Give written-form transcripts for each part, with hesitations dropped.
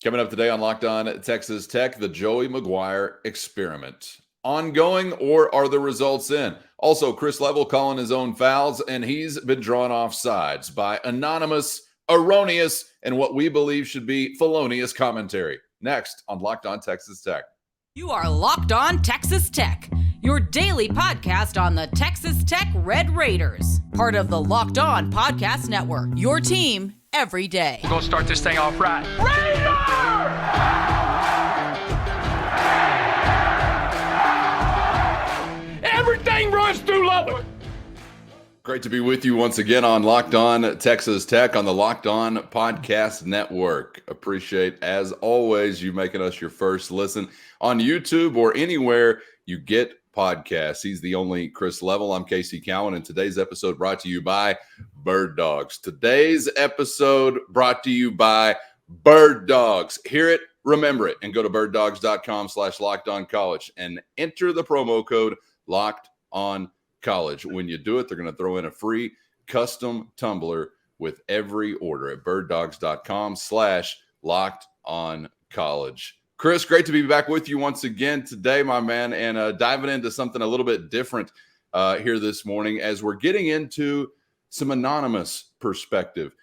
Coming up today on Locked On Texas Tech, the Joey McGuire Experiment. Ongoing, or are the results in? Also, Chris Level calling his own fouls, and he's been drawn off sides by anonymous, erroneous, and what we believe should be felonious commentary. Next on Locked On Texas Tech. You are Locked On Texas Tech, your daily podcast on the Texas Tech Red Raiders, part of the Locked On Podcast Network, your team every day. We're going to start this thing off right. Raider! Everything runs through Lubbock. Great to be with you once again on Locked On Texas Tech on the Locked On Podcast Network. Appreciate, as always, you making us your first listen on YouTube or anywhere you get podcasts. He's the only Chris Level. I'm Casey Cowan, and today's episode brought to you by Birddogs. Today's episode brought to you by Birddogs. Hear it, remember it, and go to birddogs.com/lockedoncollege and enter the promo code LOCKEDONCollege. When you do it, they're going to throw in a free custom tumbler with every order at birddogs.com/lockedoncollege. Chris, great to be back with you once again today, my man, and diving into something a little bit different here this morning as we're getting into some anonymous perspective.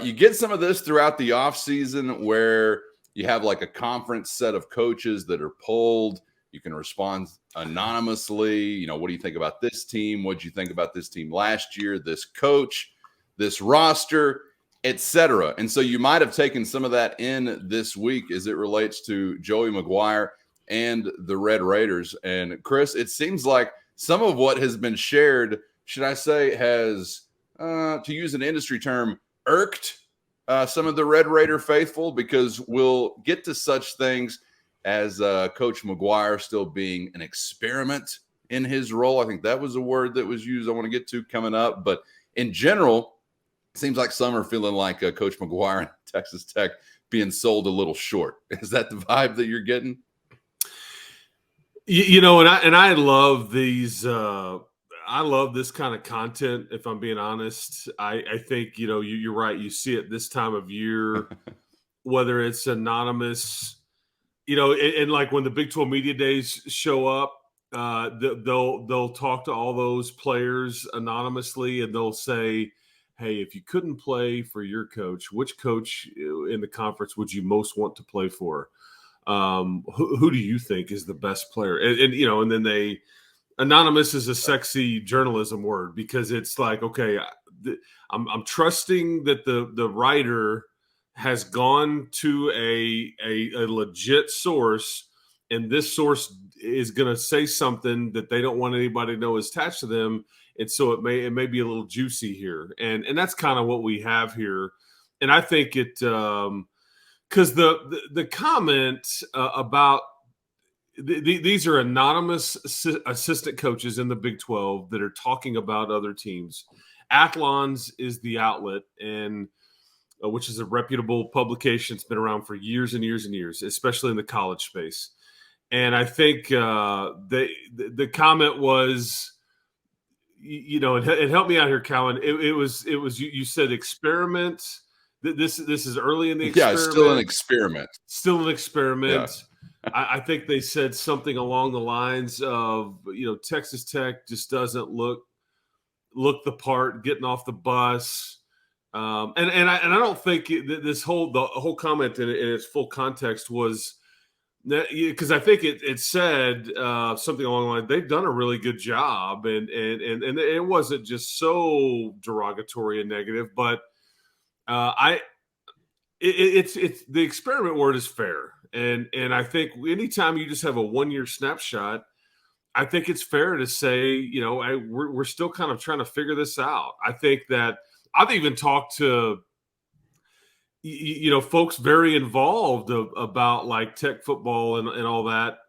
You get some of this throughout the offseason where you have like a conference set of coaches that are polled. You can respond anonymously. You know, what do you think about this team? What did you think about this team last year, this coach, this roster, etc.? And so you might have taken some of that in this week as it relates to Joey McGuire and the Red Raiders. And Chris, it seems like some of what has been shared, should I say, has, to use an industry term, irked some of the Red Raider faithful, because we'll get to such things as Coach McGuire still being an experiment in his role. I think that was a word that was used I want to get to coming up. But in general, it seems like some are feeling like Coach McGuire and Texas Tech being sold a little short. Is that the vibe that you're getting? You know, and I love these. I love this kind of content, if I'm being honest. I think, you know, you're right. You see it this time of year, whether it's anonymous, you know, and like when the Big 12 Media Days show up, they'll talk to all those players anonymously, and they'll say, hey, if you couldn't play for your coach, which coach in the conference would you most want to play for? Who do you think is the best player? And you know, and then anonymous is a sexy journalism word, because it's like, okay, I'm trusting that the writer has gone to a legit source, and this source is going to say something that they don't want anybody to know is attached to them. And so it may be a little juicy here. And that's kind of what we have here. And I think it because the comment about these are anonymous assistant coaches in the Big 12 that are talking about other teams. Athlons is the outlet, and which is a reputable publication. It's been around for years and years and years, especially in the college space. And I think the comment was, you know, it helped me out here, Cowan. It was you said experiment. This is early in the experiment. Yeah, it's still an experiment. Still an experiment. Yeah. I think they said something along the lines of, you know, Texas Tech just doesn't look the part, getting off the bus. And I don't think the whole comment in its full context was that, because I think it said something along the line, they've done a really good job, and it wasn't just so derogatory and negative, but it's the experiment word is fair, and I think anytime you just have a 1-year snapshot, I think it's fair to say, you know, we're still kind of trying to figure this out. I think that I've even talked to, you know, folks very involved about like Tech football and all that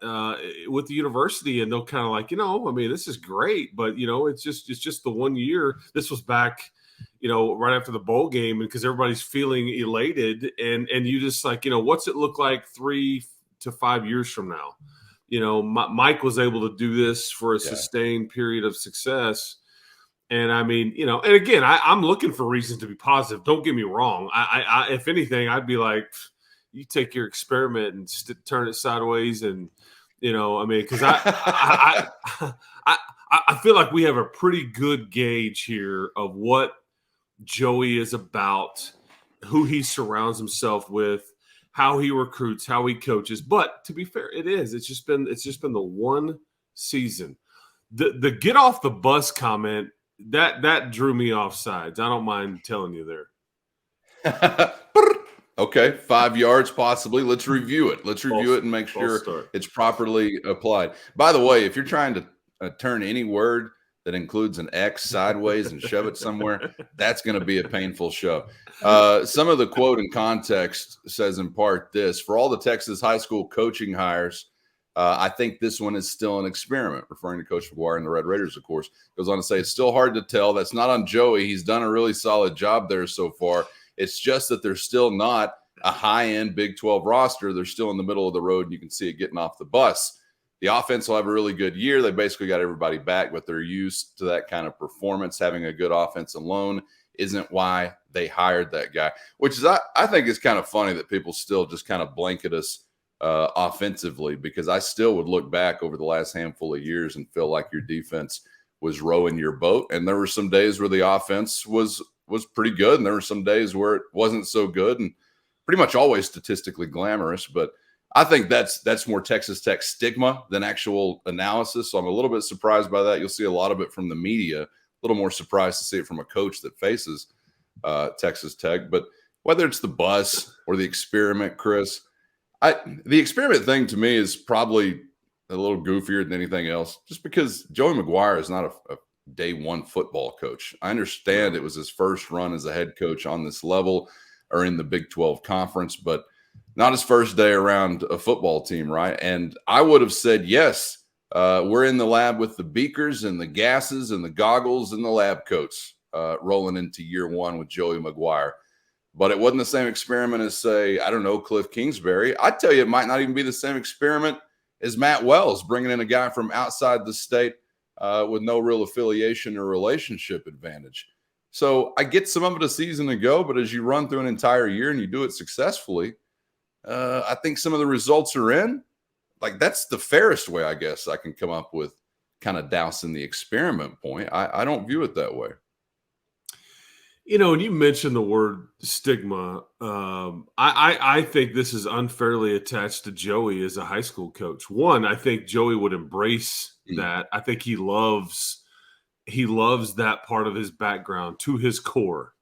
with the university, and they'll kind of like, you know, I mean, this is great, but you know, it's just the 1 year. This was back, you know, right after the bowl game, and because everybody's feeling elated, and you just like, you know, what's it look like 3 to 5 years from now? You know, Mike was able to do this for a sustained period of success. And I mean, you know, and again, I'm looking for reasons to be positive. Don't get me wrong. I if anything, I'd be like, you take your experiment and turn it sideways, and because I feel like we have a pretty good gauge here of what Joey is about, who he surrounds himself with, how he recruits, how he coaches. But to be fair, it's just been the one season. The get off the bus comment that drew me off sides. I don't mind telling you there. Okay, 5 yards possibly. Let's review it. Let's review it and make sure it's properly applied. By the way, if you're trying to turn any word that includes an X sideways and shove it somewhere, that's going to be a painful show. Some of the quote in context says in part this: for all the Texas high school coaching hires, I think this one is still an experiment, referring to Coach McGuire and the Red Raiders, of course. Goes on to say it's still hard to tell. That's not on Joey. He's done a really solid job there so far. It's just that they're still not a high-end Big 12 roster. They're still in the middle of the road, and you can see it getting off the bus. The offense will have a really good year. They basically got everybody back, but they're used to that kind of performance. Having a good offense alone isn't why they hired that guy, which is I think is kind of funny that people still just kind of blanket us offensively, because I still would look back over the last handful of years and feel like your defense was rowing your boat. And there were some days where the offense was pretty good, and there were some days where it wasn't so good, and pretty much always statistically glamorous. But I think that's more Texas Tech stigma than actual analysis. So I'm a little bit surprised by that. You'll see a lot of it from the media. A little more surprised to see it from a coach that faces Texas Tech. But whether it's the bus or the experiment, Chris, the experiment thing to me is probably a little goofier than anything else, just because Joey McGuire is not a day one football coach. I understand it was his first run as a head coach on this level or in the Big 12 conference, but not his first day around a football team, right? And I would have said, yes, we're in the lab with the beakers and the gases and the goggles and the lab coats rolling into year one with Joey McGuire. But it wasn't the same experiment as, say, I don't know, Cliff Kingsbury. I'd tell you it might not even be the same experiment as Matt Wells, bringing in a guy from outside the state with no real affiliation or relationship advantage. So I get some of it a season ago, but as you run through an entire year and you do it successfully, I think some of the results are in. Like, that's the fairest way, I guess, I can come up with kind of dousing the experiment point. I don't view it that way. When you mentioned the word stigma, I think this is unfairly attached to Joey as a high school coach. One, I think Joey would embrace that. I think he loves that part of his background to his core.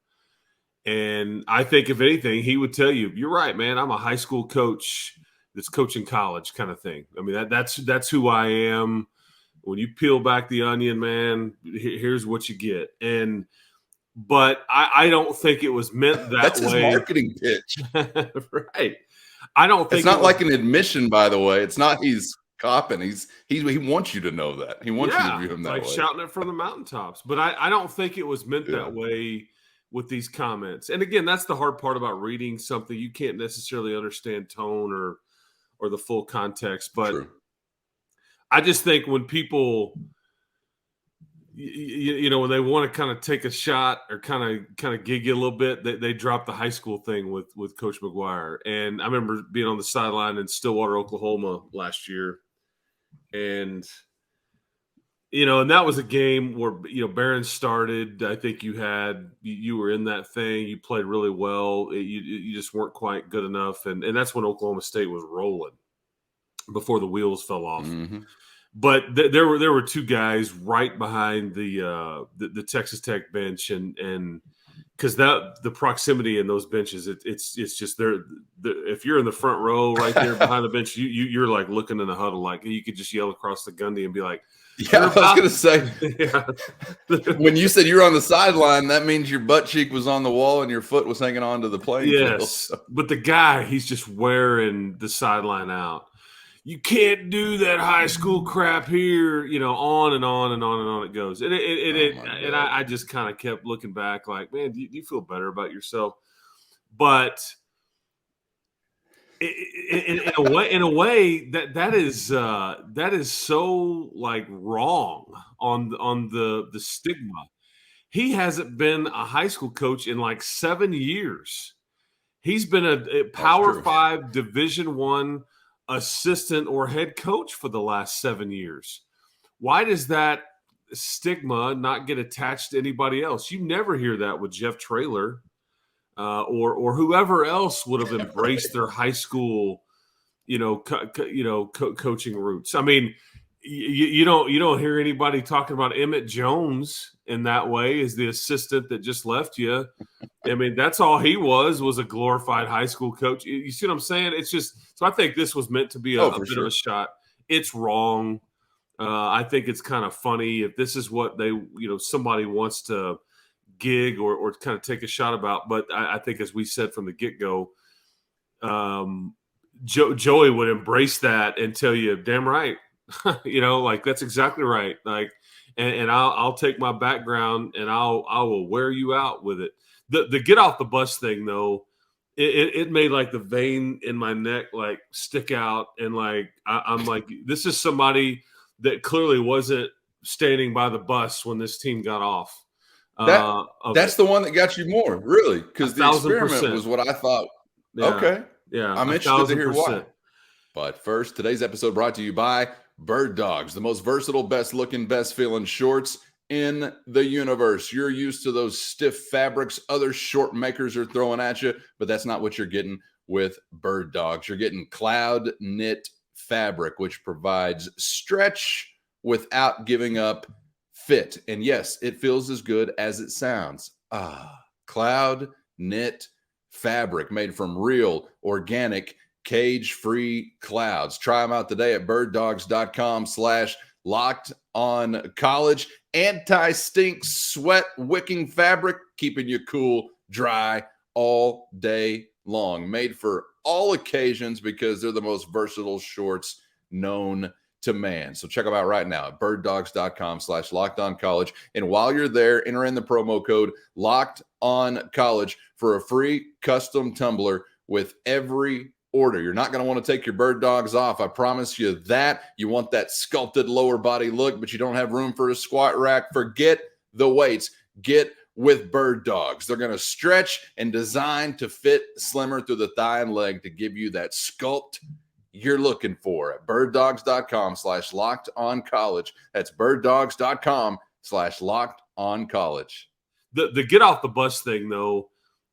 And I think, if anything, he would tell you, you're right, man, I'm a high school coach that's coaching college kind of thing. I mean, that's who I am. When you peel back the onion, man, here's what you get. But I don't think it was meant that way. That's his marketing pitch. Right. I don't think it's not like an admission, by the way. It's not he's copping. He wants you to know that. He wants you to view him that way. Like shouting it from the mountaintops. But I don't think it was meant that way with these comments. And again, that's the hard part about reading something. You can't necessarily understand tone or the full context. But true. I just think when people – when they want to kind of take a shot or kind of gig you a little bit, they drop the high school thing with Coach McGuire. And I remember being on the sideline in Stillwater, Oklahoma last year. And, and that was a game where, Barron started. I think you were in that thing. You played really well. You just weren't quite good enough. And that's when Oklahoma State was rolling before the wheels fell off. Mm-hmm. But there were two guys right behind the Texas Tech bench, and because the proximity in those benches, it's just there. If you're in the front row right there behind the bench, you're like looking in the huddle, like you could just yell across the Gundy and be like, "Yeah." I was gonna say, when you said you were on the sideline, that means your butt cheek was on the wall and your foot was hanging onto the playing field. Yes, but the guy, he's just wearing the sideline out. You can't do that high school crap here, on and on and on and on it goes. And I just kind of kept looking back like, man, do you feel better about yourself? But in a way that is so like wrong on the stigma. He hasn't been a high school coach in like 7 years. He's been a Power 5 Division I assistant or head coach for the last 7 years. Why does that stigma not get attached to anybody else? You never hear that with Jeff Traylor or whoever else would have embraced their high school, coaching roots. I mean, you don't hear anybody talking about Emmett Jones in that way as the assistant that just left you. I mean, that's all he was a glorified high school coach. You see what I'm saying? It's just, so I think this was meant to be a bit of a shot. It's wrong. I think it's kind of funny if this is what they, somebody wants to gig or kind of take a shot about. But I think, as we said from the get-go, Joey would embrace that and tell you, damn right. That's exactly right. And I'll take my background and I will wear you out with it. The get off the bus thing, though, it made like the vein in my neck stick out, and I'm like, this is somebody that clearly wasn't standing by the bus when this team got off. That's the one that got you more, really, because the experiment 1,000%. was what I thought. Yeah. Okay, yeah, I'm interested to hear 1,000%. why. But first, today's episode brought to you by Birddogs, the most versatile, best-looking, best-feeling shorts in the universe. You're used to those stiff fabrics other short makers are throwing at you, but that's not what you're getting with Birddogs. You're getting cloud knit fabric, which provides stretch without giving up fit. And yes, it feels as good as it sounds. Cloud knit fabric made from real, organic, cage-free clouds. Try them out today at birddogs.com/LockedOnCollege. Anti-stink, sweat-wicking fabric, keeping you cool, dry all day long. Made for all occasions because they're the most versatile shorts known to man. So check them out right now at birddogs.com/LockedOnCollege. And while you're there, enter in the promo code LockedOnCollege for a free custom tumbler with every order. You're not going to want to take your Bird Dogs off. I promise you that. You want that sculpted lower body look, but you don't have room for a squat rack. Forget the weights. Get with Bird Dogs. They're going to stretch and design to fit slimmer through the thigh and leg to give you that sculpt you're looking for at birddogs.com/LockedOnCollege. That's birddogs.com/LockedOnCollege. The get off the bus thing, though,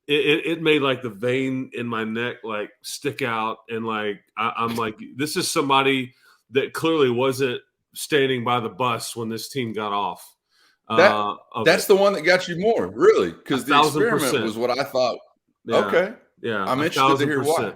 it made like the vein in my neck stick out, and I'm like, this is somebody that clearly wasn't standing by the bus when this team got off. That's the one that got you more, really, because the experiment 1,000%. was what I thought. Yeah. Okay, yeah, I'm interested to hear why.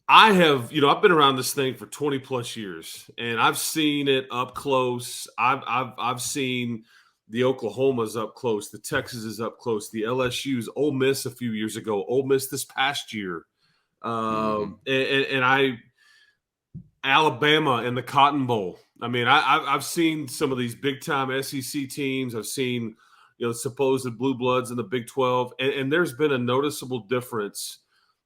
I have, I've been around this thing for 20 plus years, and I've seen it up close. I've seen the Oklahomas up close, the Texases up close, the LSU's, Ole Miss a few years ago, Ole Miss this past year, and Alabama in the Cotton Bowl. I mean, I've seen some of these big time SEC teams. I've seen supposed blue bloods in the Big 12, and there's been a noticeable difference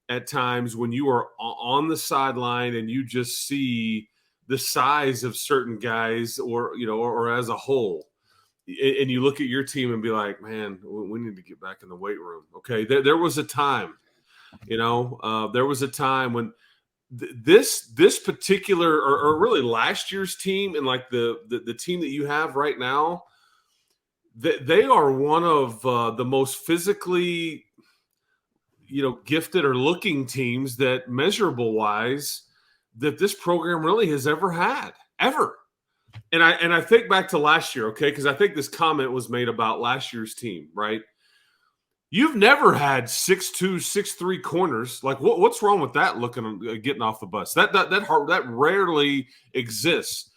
at times when you are on the sideline and you just see the size of certain guys, or as a whole. And you look at your team and be like, man, we need to get back in the weight room. Okay. There was a time, there was a time when this particular, or really last year's team, and the team that you have right now, they are one of the most physically, gifted or looking teams that measurable wise that this program really has ever had, ever. And I think back to last year, okay, because I think this comment was made about last year's team, right? You've never had 6'2", 6'3" corners. What's wrong with that? Getting off the bus, that rarely exists.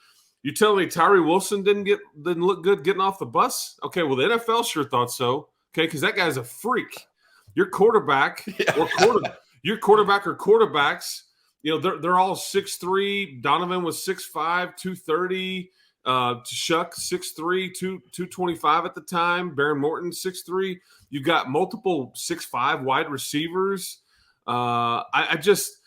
You telling me Tyree Wilson didn't look good getting off the bus? Okay, well the NFL sure thought so. Okay, because that guy's a freak. Your quarterback or quarterbacks. They're all 6'3". Donovan was 6'5", 230. Chuck 6'3", 225 at the time. Baron Morton 6'3". You got multiple 6'5" wide receivers. It just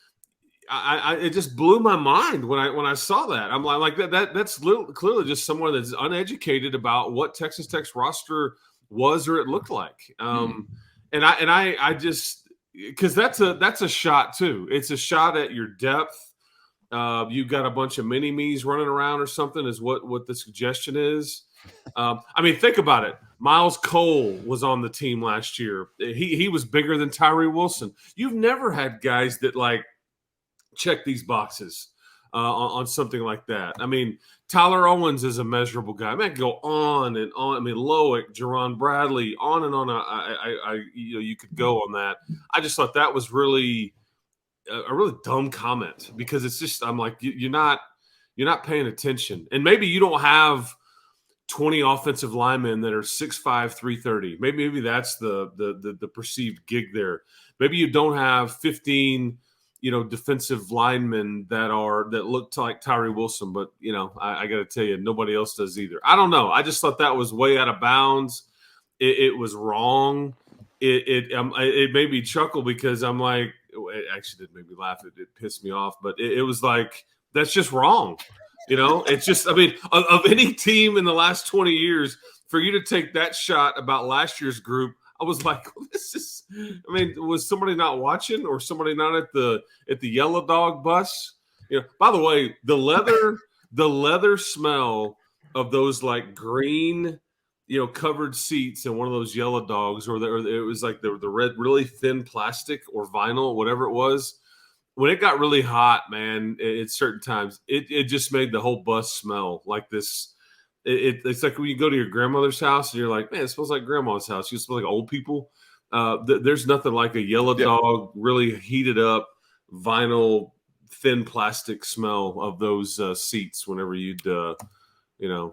blew my mind when I saw that. I'm like that's clearly just someone that's uneducated about what Texas Tech's roster was or it looked like. And I just because that's a shot too. It's a shot at your depth. You've got a bunch of mini-me's running around or something is what the suggestion is. I mean, think about it. Miles Cole was on the team last year. He was bigger than Tyree Wilson. You've never had guys that like check these boxes on something like that. I mean, Tyler Owens is a measurable guy. I mean, I can go on and on. I mean, Loic, Jerron Bradley, on and on. You could go on that. I just thought that was really a really dumb comment because it's just I'm like you're not paying attention, and maybe you don't have 20 offensive linemen that are 6'5", 330. Maybe that's the perceived gig there. Maybe you don't have 15 defensive linemen that look like Tyree Wilson, but I got to tell you, nobody else does either. I don't know. I just thought that was way out of bounds. It was wrong. It made me chuckle because I'm like, it actually did make me laugh. It pissed me off, but it was like, that's just wrong. It's just, I mean, of any team in the last 20 years, for you to take that shot about last year's group, I was like, was somebody not watching or somebody not at the Yellow Dog bus? By the way, the leather smell of those like green, covered seats in one of those Yellow Dogs, or it was like the red, really thin plastic or vinyl, whatever it was. When it got really hot, man, at certain times, it just made the whole bus smell like this. It's like when you go to your grandmother's house and you're like, man, it smells like grandma's house. You smell like old people. There's nothing like a Yellow Dog, really heated up vinyl, thin plastic smell of those seats whenever you'd,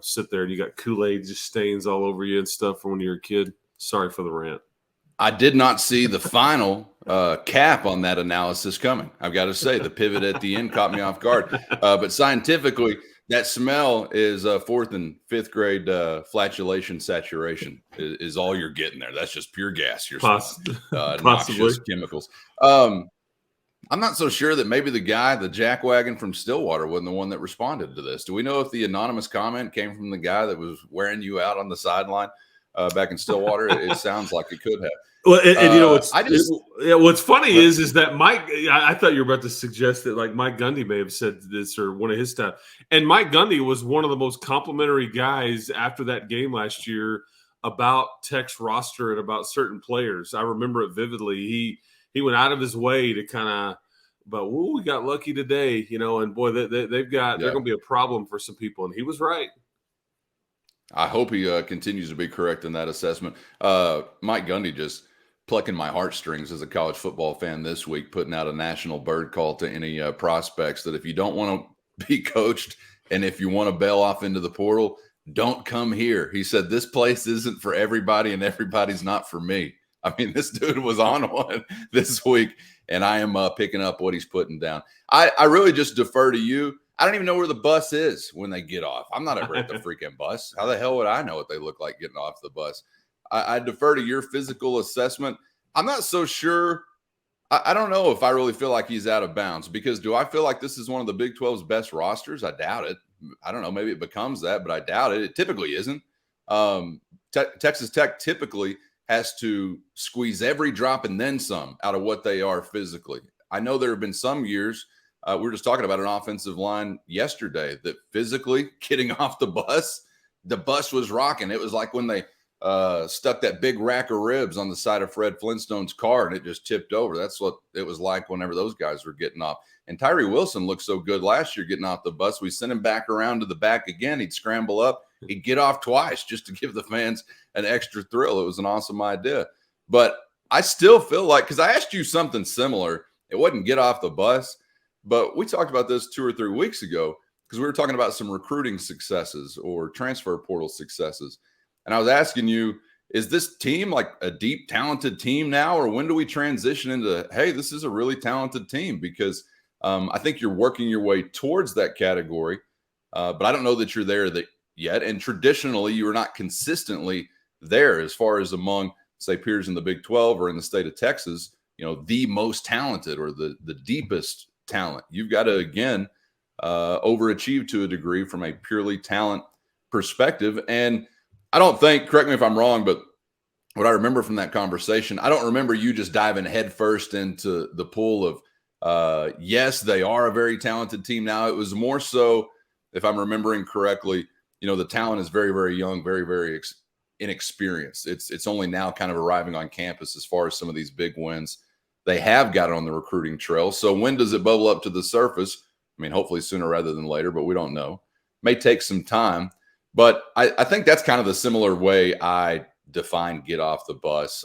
sit there and you got Kool-Aid just stains all over you and stuff from when you were a kid. Sorry for the rant. I did not see the final cap on that analysis coming. I've got to say, the pivot at the end caught me off guard. But scientifically, that smell is fourth and fifth grade flatulation saturation is all you're getting there. That's just pure gas. You're noxious chemicals. I'm not so sure that maybe the jackwagon from Stillwater wasn't the one that responded to this. Do we know if the anonymous comment came from the guy that was wearing you out on the sideline back in Stillwater? It sounds like it could have. Well, what's funny is that Mike. I thought you were about to suggest that like Mike Gundy may have said this or one of his staff. And Mike Gundy was one of the most complimentary guys after that game last year about Tech's roster and about certain players. I remember it vividly. He went out of his way to kind of, but we got lucky today, And boy, they've got they're going to be a problem for some people. And he was right. I hope he continues to be correct in that assessment. Mike Gundy just plucking my heartstrings as a college football fan this week, putting out a national bird call to any prospects that if you don't want to be coached and if you want to bail off into the portal, don't come here. He said, this place isn't for everybody and everybody's not for me. I mean, this dude was on one this week, and I am picking up what he's putting down. I really just defer to you. I don't even know where the bus is when they get off. I'm not ever at the freaking bus. How the hell would I know what they look like getting off the bus? I defer to your physical assessment. I'm not so sure. I don't know if I really feel like he's out of bounds, because do I feel like this is one of the Big 12's best rosters? I doubt it. I don't know. Maybe it becomes that, but I doubt it. It typically isn't. Texas Tech typically has to squeeze every drop and then some out of what they are physically. I know there have been some years, we were just talking about an offensive line yesterday that physically getting off the bus was rocking. It was like when they stuck that big rack of ribs on the side of Fred Flintstone's car and it just tipped over. That's what it was like whenever those guys were getting off. And Tyree Wilson looked so good last year getting off the bus. We sent him back around to the back again. He'd scramble up. He'd get off twice just to give the fans an extra thrill. It was an awesome idea. But I still feel like, because I asked you something similar, it wasn't get off the bus, but we talked about this 2 or 3 weeks ago because we were talking about some recruiting successes or transfer portal successes. And I was asking you, is this team like a deep, talented team now, or when do we transition into, hey, this is a really talented team? Because I think you're working your way towards that category, but I don't know that you're there yet. And traditionally, you are not consistently there as far as among, say, peers in the Big 12 or in the state of Texas, the most talented or the deepest talent. You've got to, again, overachieve to a degree from a purely talent perspective. And I don't think, correct me if I'm wrong, but what I remember from that conversation, I don't remember you just diving headfirst into the pool of, yes, they are a very talented team now. It was more so, if I'm remembering correctly, the talent is very, very young, very, very inexperienced. It's only now kind of arriving on campus as far as some of these big wins. They have got it on the recruiting trail. So when does it bubble up to the surface? I mean, hopefully sooner rather than later, but we don't know. May take some time. But I think that's kind of the similar way I define get off the bus.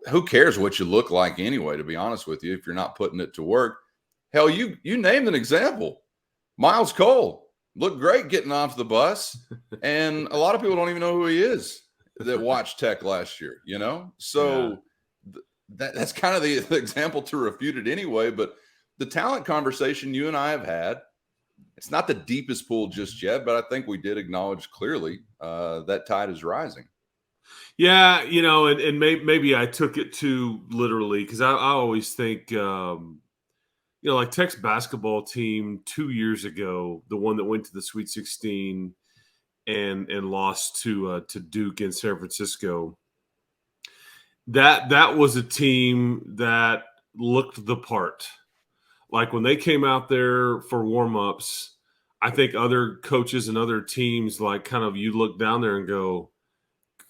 Who cares what you look like anyway, to be honest with you, if you're not putting it to work. Hell, you named an example. Miles Cole looked great getting off the bus, and a lot of people don't even know who he is that watched Tech last year, So that's kind of the example to refute it anyway. But the talent conversation you and I have had, it's not the deepest pool just yet, but I think we did acknowledge clearly that tide is rising. Yeah, and maybe I took it too literally, because I always think, like Tech's basketball team 2 years ago, the one that went to the Sweet 16 and lost to Duke in San Francisco. That was a team that looked the part. Like when they came out there for warm-ups, I think other coaches and other teams, like, kind of, you look down there and go,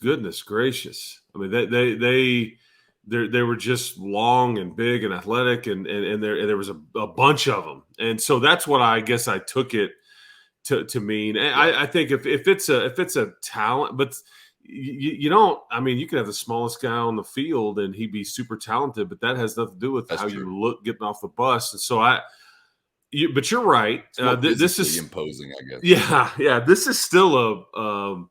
goodness gracious. I mean, they were just long and big and athletic, and there was a bunch of them. And so that's what I guess I took it to mean. And I think if it's a talent, but you don't, I mean, you can have the smallest guy on the field and he'd be super talented, but that has nothing to do with how you look getting off the bus. And so but you're right. This is imposing, I guess. Yeah. This is still a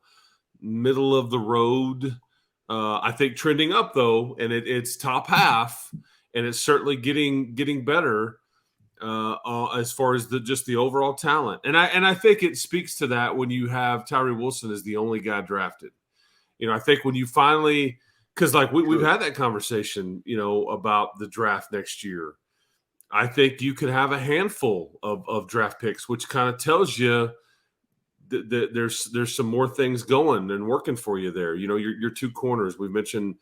middle of the road. I think trending up though, and it's top half, and it's certainly getting better as far as just the overall talent. And I think it speaks to that when you have Tyree Wilson as the only guy drafted. I think when you finally, because like we've had that conversation, about the draft next year. I think you could have a handful of draft picks, which kind of tells you that there's some more things going and working for you there. Your two corners. We mentioned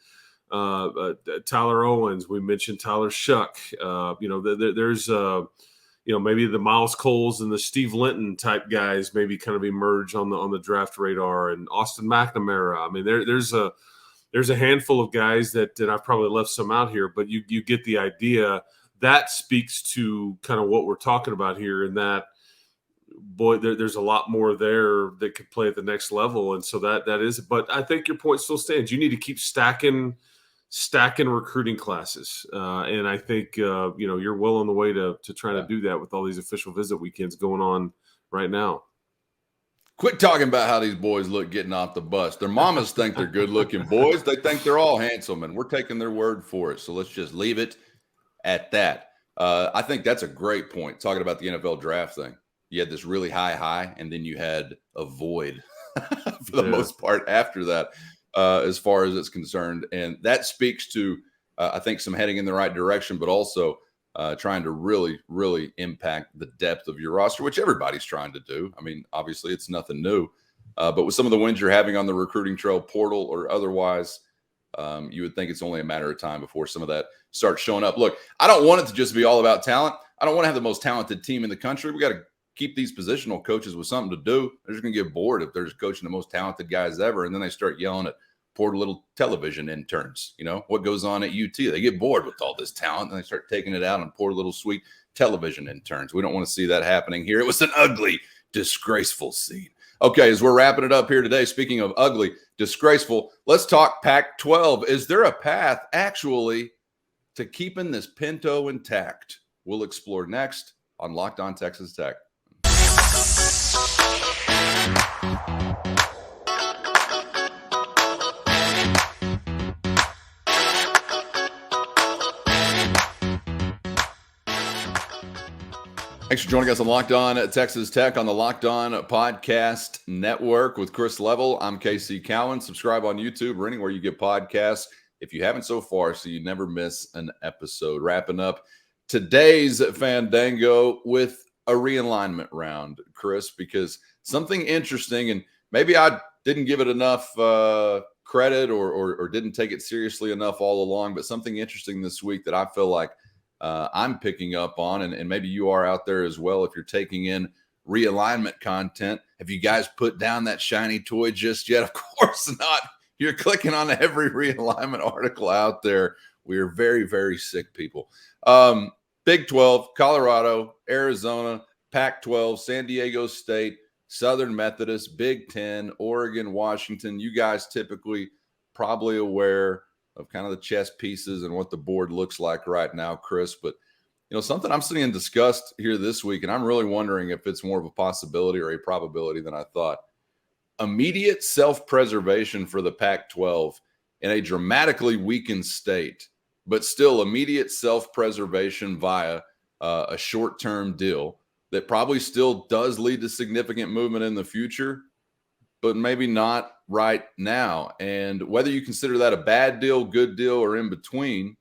Tyler Owens. We mentioned Tyler Shuck. There's maybe the Miles Coles and the Steve Linton type guys maybe kind of emerge on the draft radar, and Austin McNamara. I mean, there's a handful of guys that I've probably left some out here, but you get the idea. That speaks to kind of what we're talking about here, and that, boy, there's a lot more there that could play at the next level. And so that is, but I think your point still stands. You need to keep stacking recruiting classes. And I think, you're well on the way to trying to do that with all these official visit weekends going on right now. Quit talking about how these boys look getting off the bus. Their mamas think they're good looking boys. They think they're all handsome, and we're taking their word for it. So let's just leave it at that. I think that's a great point. Talking about the NFL draft thing. You had this really high, and then you had a void for the most part after that, as far as it's concerned. And that speaks to, I think, some heading in the right direction, but also trying to really, really impact the depth of your roster, which everybody's trying to do. I mean, obviously it's nothing new, but with some of the wins you're having on the recruiting trail, portal or otherwise, you would think it's only a matter of time before some of that starts showing up. Look, I don't want it to just be all about talent. I don't want to have the most talented team in the country. We got to keep these positional coaches with something to do. They're just going to get bored if they're just coaching the most talented guys ever, and then they start yelling at poor little television interns. What goes on at UT? They get bored with all this talent, and they start taking it out on poor little sweet television interns. We don't want to see that happening here. It was an ugly, disgraceful scene. Okay, as we're wrapping it up here today, speaking of ugly, disgraceful, let's talk Pac-12. Is there a path actually to keeping this Pinto intact? We'll explore next on Locked On Texas Tech. Thanks for joining us on Locked On Texas Tech on the Locked On Podcast Network with Chris Level. I'm Casey Cowan. Subscribe on YouTube or anywhere you get podcasts if you haven't so far, so you never miss an episode. Wrapping up today's Fandango with a realignment round, Chris, because something interesting, and maybe I didn't give it enough credit or didn't take it seriously enough all along. But something interesting this week that I feel like I'm picking up on, and maybe you are out there as well if you're taking in realignment content. Have you guys put down that shiny toy just yet? Of course not. You're clicking on every realignment article out there. We are very, very sick people. Big 12, Colorado, Arizona, Pac-12, San Diego State, Southern Methodist, Big 10, Oregon, Washington. You guys typically probably aware of kind of the chess pieces and what the board looks like right now, Chris. But, something I'm seeing discussed here this week, and I'm really wondering if it's more of a possibility or a probability than I thought. Immediate self-preservation for the Pac-12 in a dramatically weakened state, but still immediate self-preservation via a short-term deal that probably still does lead to significant movement in the future, but maybe not right now. And whether you consider that a bad deal, good deal, or in between,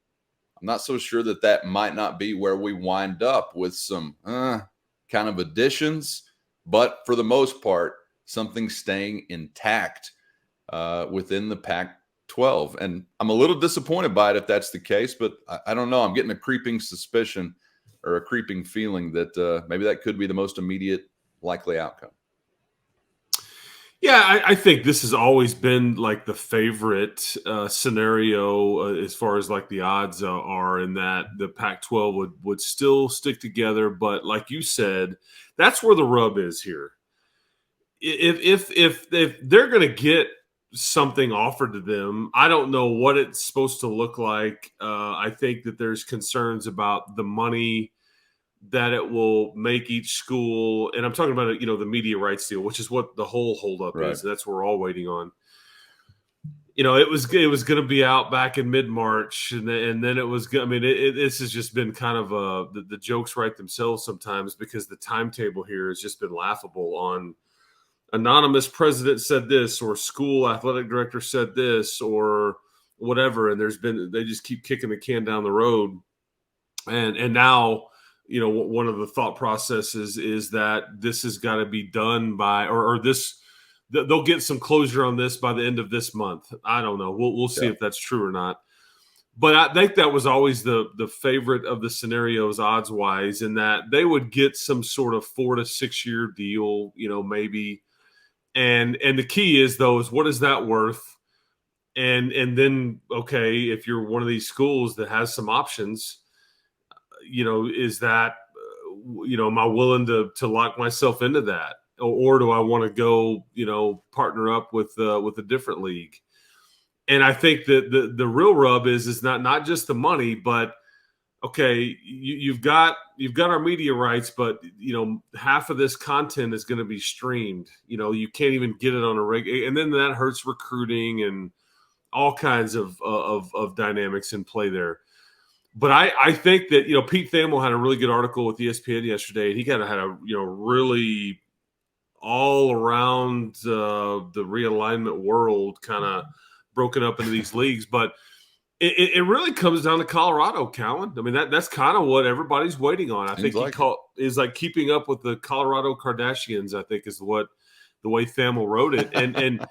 I'm not so sure that might not be where we wind up with some kind of additions, but for the most part, something staying intact within the Pac-12. And I'm a little disappointed by it if that's the case, but I don't know. I'm getting a creeping suspicion or a creeping feeling that maybe that could be the most immediate likely outcome. Yeah, I think this has always been like the favorite scenario as far as like the odds are, in that the Pac-12 would still stick together. But like you said, that's where the rub is here. If they're going to get something offered to them, I don't know what it's supposed to look like. I think that there's concerns about the money that it will make each school, and I'm talking about the media rights deal, which is what the whole holdup is. That's what we're all waiting on. It was going to be out back in mid-March, and then it was. I mean, this has just been kind of the jokes write themselves sometimes, because the timetable here has just been laughable. On anonymous president said this, or school athletic director said this, or whatever, and they just keep kicking the can down the road, and now. One of the thought processes is that this has got to be done by, or they'll get some closure on this by the end of this month. I don't know. We'll see if that's true or not. But I think that was always the favorite of the scenarios odds wise, in that they would get some sort of 4 to 6 year deal, maybe. And the key is what is that worth? And then, okay, if you're one of these schools that has some options, is that, am I willing to lock myself into that? Or do I want to go, partner up with a different league? And I think that the real rub is not just the money, but okay, you've got our media rights, but half of this content is going to be streamed. You can't even get it on a regular, and then that hurts recruiting and all kinds of dynamics in play there. But I think that Pete Thamel had a really good article with ESPN yesterday, and he kind of had a really all around the realignment world kind of broken up into these leagues. But it really comes down to Colorado, Cowan. I mean that's kind of what everybody's waiting on. I think is like keeping up with the Colorado Kardashians. I think is the way Thamel wrote it, and.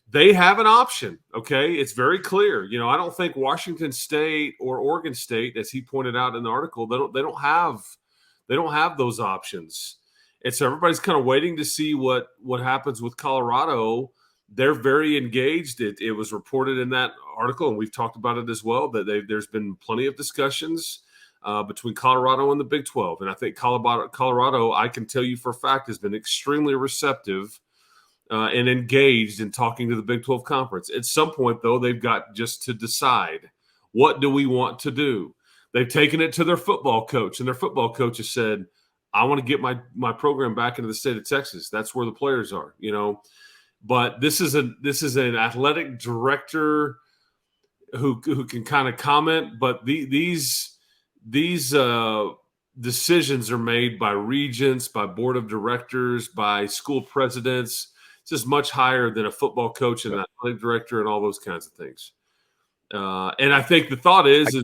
They have an option, okay? It's very clear. I don't think Washington State or Oregon State, as he pointed out in the article, they don't have those options. And so everybody's kind of waiting to see what happens with Colorado. They're very engaged. It was reported in that article, and we've talked about it as well, that there's been plenty of discussions between Colorado and the Big 12. And I think Colorado, I can tell you for a fact, has been extremely receptive and engaged in talking to the Big 12 Conference. At some point, though, they've got just to decide, what do we want to do? They've taken it to their football coach, and their football coach has said, I want to get my program back into the state of Texas. That's where the players are, But this is an athletic director who can kind of comment, but these decisions are made by regents, by board of directors, by school presidents. It's just much higher than a football coach and an athletic director and all those kinds of things. And I think the thought is,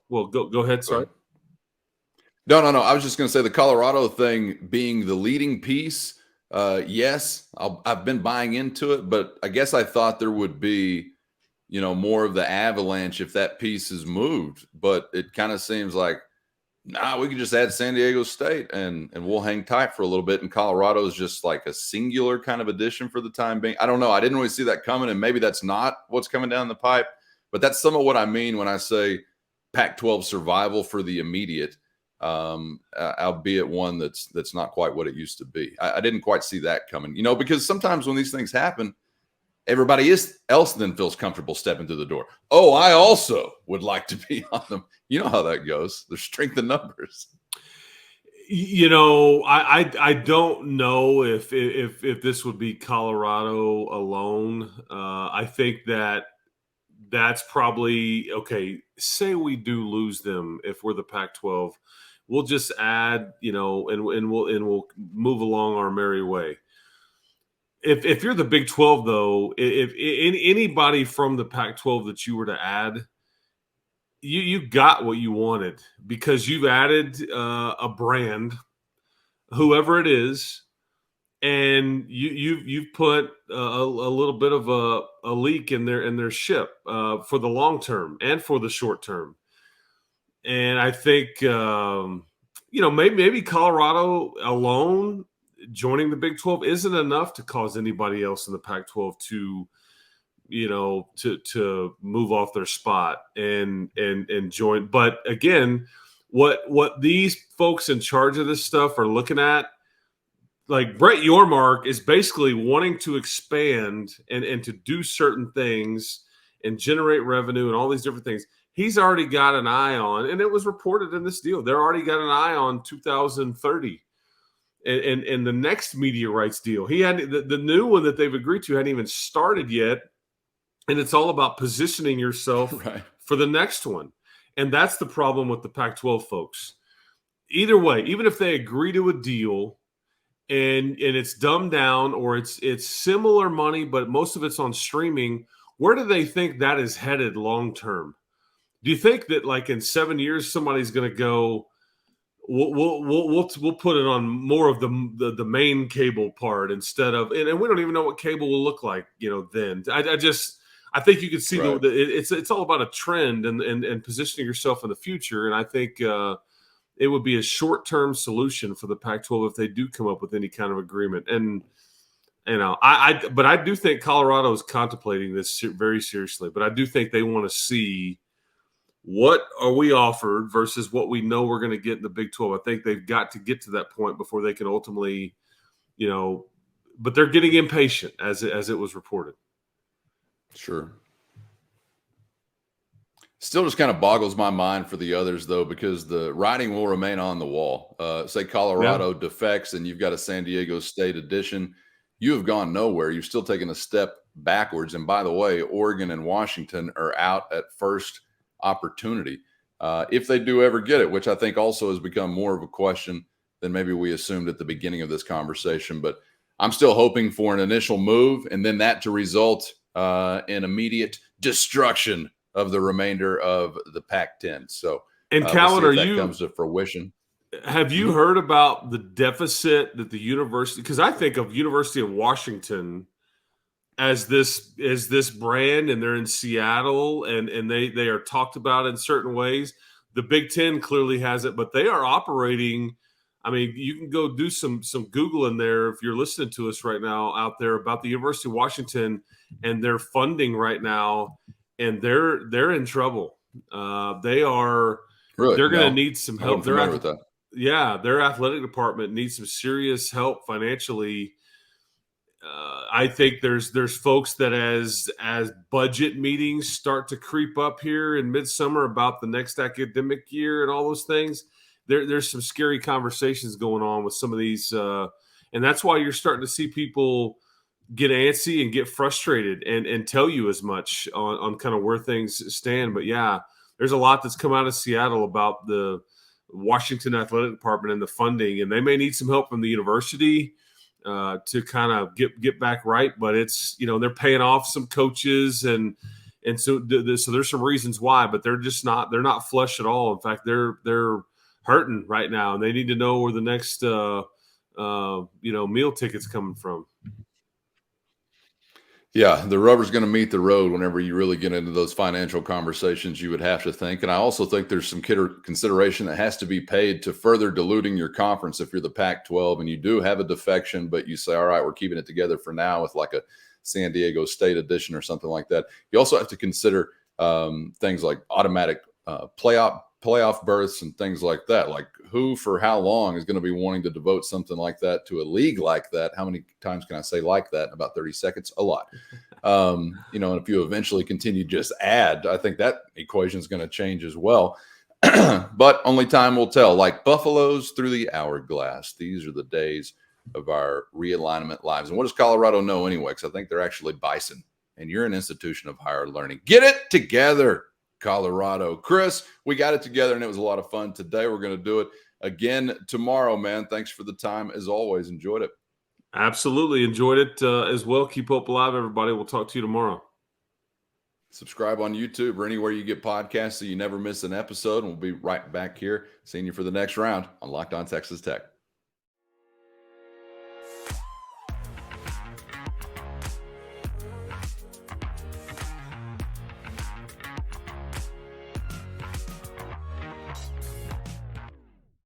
well, go ahead. Sorry. No. I was just going to say the Colorado thing being the leading piece. Yes, I've been buying into it, but I guess I thought there would be more of the avalanche if that piece is moved. But it kind of seems like, we can just add San Diego State and we'll hang tight for a little bit. And Colorado is just like a singular kind of addition for the time being. I don't know. I didn't really see that coming, and maybe that's not what's coming down the pipe. But that's some of what I mean when I say Pac-12 survival for the immediate, albeit one that's not quite what it used to be. I didn't quite see that coming, because sometimes when these things happen, everybody else then feels comfortable stepping through the door. Oh, I also would like to be on them. You know how that goes. There's strength in numbers. I don't know if this would be Colorado alone. I think that's probably okay. Say we do lose them if we're the Pac-12, we'll just add, and we'll move along our merry way. If you're the Big 12, though, if anybody from the Pac-12 that you were to add, you got what you wanted because you've added a brand, whoever it is, and you've put a little bit of a leak in their ship for the long term and for the short term. And I think maybe Colorado alone joining the Big 12 isn't enough to cause anybody else in the Pac-12 to move off their spot and join. But again, what these folks in charge of this stuff are looking at, like Brett Yormark is basically wanting to expand and to do certain things and generate revenue and all these different things. He's already got an eye on, and it was reported in this deal, they're already got an eye on 2030 and the next media rights deal. He had the new one that they've agreed to hadn't even started yet. And it's all about positioning yourself for the next one. And that's the problem with the Pac-12 folks. Either way, even if they agree to a deal and it's dumbed down or it's similar money, but most of it's on streaming, where do they think that is headed long term? Do you think that like in 7 years somebody's going to go, we'll put it on more of the main cable part instead of, and we don't even know what cable will look like, then. I think you can see it's all about a trend and positioning yourself in the future. And I think it would be a short-term solution for the Pac-12 if they do come up with any kind of agreement. And, but I do think Colorado is contemplating this very seriously, but I do think they want to see what are we offered versus what we know we're going to get in the Big 12. I think they've got to get to that point before they can ultimately, but they're getting impatient as it was reported. Sure. Still just kind of boggles my mind for the others, though, because the writing will remain on the wall. Say Colorado defects and you've got a San Diego State addition. You have gone nowhere. You've still taken a step backwards. And by the way, Oregon and Washington are out at first opportunity. If they do ever get it, which I think also has become more of a question than maybe we assumed at the beginning of this conversation. But I'm still hoping for an initial move and then that to result in immediate destruction of the remainder of the Pac-10. So, and Callan, that comes to fruition. Have you heard about the deficit that the university? Because I think of University of Washington as this brand, and they're in Seattle, and they are talked about in certain ways. The Big Ten clearly has it, but they are operating. I mean, you can go do some Google in there if you're listening to us right now out there about the University of Washington and their funding right now, and they're in trouble. They are really? They're going to need some help. Their athletic department needs some serious help financially. I think there's folks that as budget meetings start to creep up here in midsummer about the next academic year and all those things, there's some scary conversations going on with some of these, and that's why you're starting to see people get antsy and get frustrated and tell you as much on kind of where things stand. But yeah, there's a lot that's come out of Seattle about the Washington Athletic Department and the funding, and they may need some help from the university to kind of get back right. But it's, they're paying off some coaches and so there's some reasons why, but they're not flush at all. In fact, they're hurting right now, and they need to know where the next meal ticket's coming from. Yeah, the rubber's going to meet the road whenever you really get into those financial conversations, you would have to think. And I also think there's some consideration that has to be paid to further diluting your conference if you're the Pac-12 and you do have a defection, but you say, all right, we're keeping it together for now with like a San Diego State edition or something like that. You also have to consider things like automatic playoff berths and things like that. Like who for how long is going to be wanting to devote something like that to a league like that? How many times can I say like that in about 30 seconds? A lot. And if you eventually continue to just add, I think that equation is going to change as well. But only time will tell. Like buffaloes through the hourglass. These are the days of our realignment lives. And what does Colorado know anyway? Because I think they're actually bison. And you're an institution of higher learning. Get it together, Colorado. Chris, we got it together, and it was a lot of fun. Today, we're going to do it again tomorrow, man. Thanks for the time. As always, enjoyed it. Absolutely. Enjoyed it as well. Keep hope alive, everybody. We'll talk to you tomorrow. Subscribe on YouTube or anywhere you get podcasts so you never miss an episode. And we'll be right back here seeing you for the next round on Locked On Texas Tech.